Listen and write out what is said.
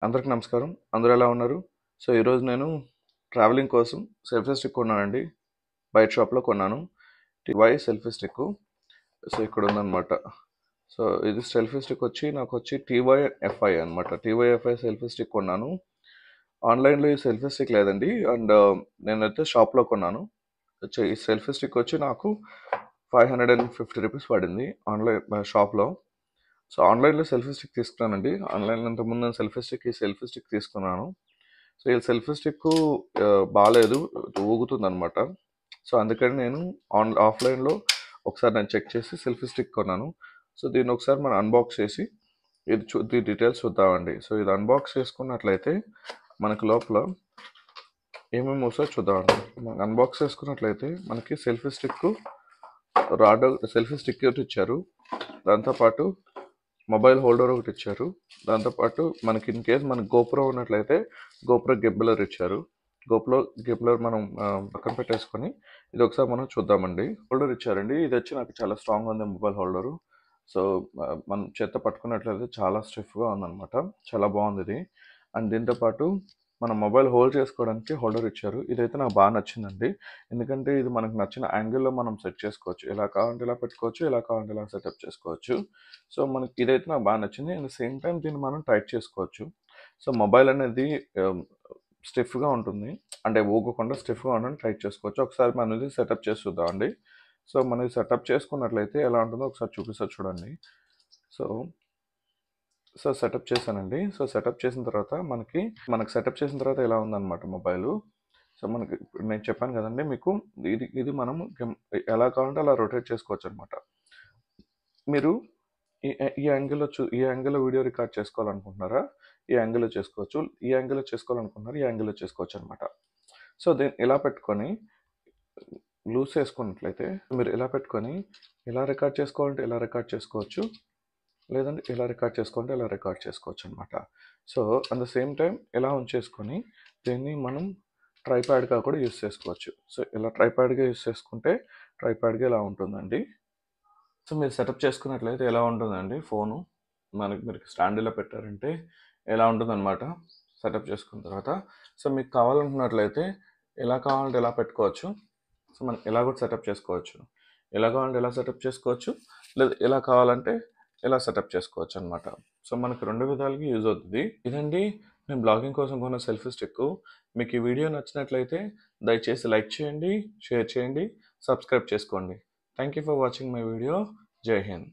అందరికి నమస్కారం. అందరూ ఎలా ఉన్నారు? సో, ఈరోజు నేను ట్రావెలింగ్ కోసం సెల్ఫీ స్టిక్ కొన్నానండి. బయట షాప్‌లో కొన్నాను. TY selfie stick. సో, ఇక్కడ ఉందన్నమాట. సో, ఇది సెల్ఫీ స్టిక్ నాకొచ్చి టీవై ఎఫ్ఐ అనమాట. టీవై ఎఫ్ఐ సెల్ఫీ స్టిక్ కొన్నాను. ఆన్‌లైన్‌లో ఈ సెల్ఫీ స్టిక్ లేదండి. నేనైతే షాప్‌లో కొన్నాను. ఈ సెల్ఫీ స్టిక్ నాకు ₹550 పడింది షాప్‌లో. సో, ఆన్‌లైన్‌లో సెల్ఫీ స్టిక్ తీసుకున్నానండి. ఆన్‌లైన్‌లో ఇంతకుముందు నేను ఈ సెల్ఫీ స్టిక్ తీసుకున్నాను. సో, ఈ సెల్ఫీ స్టిక్కు బాలేదు. ఊగుతుందనమాట. సో, అందుకని నేను ఆఫ్‌లైన్‌లో ఒకసారి నేను చెక్ చేసి సెల్ఫీ స్టిక్ కొన్నాను. సో, దీన్ని ఒకసారి మనం అన్బాక్స్ చేసి దీని డీటెయిల్స్ చూద్దామండి. సో, ఇది అన్బాక్స్ చేసుకున్నట్లయితే మనకు లోపల ఏమేమి వస్తాయో చూద్దామండి. మనం అన్బాక్స్ చేసుకున్నట్లయితే మనకి సెల్ఫీ స్టిక్ ఒకటి ఇచ్చారు. దాంతోపాటు మొబైల్ హోల్డర్ ఒకటి ఇచ్చారు. దాంతోపాటు మనకి ఇన్ కేస్ మనకి గోప్రో ఉన్నట్లయితే గోప్రో గిబ్బలర్ ఇచ్చారు. గిబ్బలర్ మనం పక్కన పెట్టేసుకొని ఇది ఒకసారి మనం చూద్దామండి. హోల్డర్ ఇచ్చారండి. ఇది వచ్చి నాకు చాలా స్ట్రాంగ్ ఉంది మొబైల్ హోల్డరు. సో, మనం చేత్తో పట్టుకున్నట్లయితే చాలా స్టిఫ్గా ఉందన్నమాట. చాలా బాగుంది ఇది. అండ్ దీంతో పాటు మనం మొబైల్ హోల్డ్ చేసుకోవడానికి హోల్డర్ ఇచ్చారు. ఇదైతే నాకు బాగా నచ్చిందండి. ఎందుకంటే ఇది మనకు నచ్చిన యాంగిల్లో మనం సెట్ చేసుకోవచ్చు. ఎలా కావాలంటే ఇలా పెట్టుకోవచ్చు. ఎలా కావాలంటే ఇలా సెటప్ చేసుకోవచ్చు. సో, మనకి ఇదైతే నాకు బాగా నచ్చింది. అట్ ద సేమ్ టైం దీన్ని మనం టైట్ చేసుకోవచ్చు. సో, మొబైల్ అనేది స్టిఫ్గా ఉంటుంది. అంటే ఊగకుండా స్టిఫ్గా ఉండడం టైట్ చేసుకోవచ్చు. ఒకసారి మనం ఇది సెటప్ చేసి చూద్దామండి. సో, మనం ఇది సెటప్ చేసుకున్నట్లయితే ఎలా ఉంటుందో ఒకసారి చూపిస్తా చూడండి. సో, సెటప్ చేశానండి. సో, సెటప్ చేసిన తర్వాత మనకి సెటప్ చేసిన తర్వాత ఎలా ఉందన్నమాట మొబైలు. సో, మనకి ఇప్పుడు నేను చెప్పాను కదండీ మీకు ఇది మనం ఎలా కావాలంటే అలా రొటేట్ చేసుకోవచ్చనమాట. మీరు ఈ యాంగిల్‌లో వీడియో రికార్డ్ చేసుకోవాలనుకుంటున్నారా? ఈ యాంగిల్‌లో చేసుకోవచ్చు. ఈ యాంగిల్‌లో చేసుకోవాలనుకుంటున్నారా? ఈ యాంగిల్‌లో చేసుకోవచ్చనమాట. సో, దీన్ని ఇలా పెట్టుకొని లూజ్ చేసుకున్నట్లయితే మీరు ఇలా పెట్టుకొని ఇలా రికార్డ్ చేసుకోవాలంటే ఇలా రికార్డ్ చేసుకోవచ్చు. లేదంటే ఇలా రికార్డ్ చేసుకోవాలంటే ఇలా రికార్డ్ చేసుకోవచ్చనమాట. So, at the same time ఇలా ఉంచేసుకొని దీన్ని మనం ట్రైపాడ్‌గా కూడా యూజ్ చేసుకోవచ్చు. సో, ఇలా ట్రైపాడ్‌గా యూజ్ చేసుకుంటే ట్రైపాడ్‌గా ఇలా ఉంటుందండి. సో, మీరు సెటప్ చేసుకున్నట్లయితే ఎలా ఉంటుందండి ఫోను. మీరు స్టాండ్ ఇలా పెట్టారంటే ఎలా ఉంటుందన్నమాట సెటప్ చేసుకున్న తర్వాత. సో, మీకు కావాలనుకున్నట్లయితే ఎలా కావాలంటే ఎలా పెట్టుకోవచ్చు. సో, మనం ఇలా కూడా సెటప్ చేసుకోవచ్చు. ఎలా కావాలంటే ఎలా సెటప్ చేసుకోవచ్చు. లేదా ఎలా కావాలంటే ఎలా సెటప్ చేసుకోవచ్చు అనమాట. సో, మనకు 2 విధాలుగా యూజ్ అవుతుంది. ఇదండి నేను బ్లాగింగ్ కోసం కొన్న సెల్ఫీ స్టిక్కు. మీకు ఈ వీడియో నచ్చినట్లయితే దయచేసి లైక్ చేయండి, షేర్ చేయండి, సబ్స్క్రైబ్ చేసుకోండి. Thank you for watching my video. జై హింద్.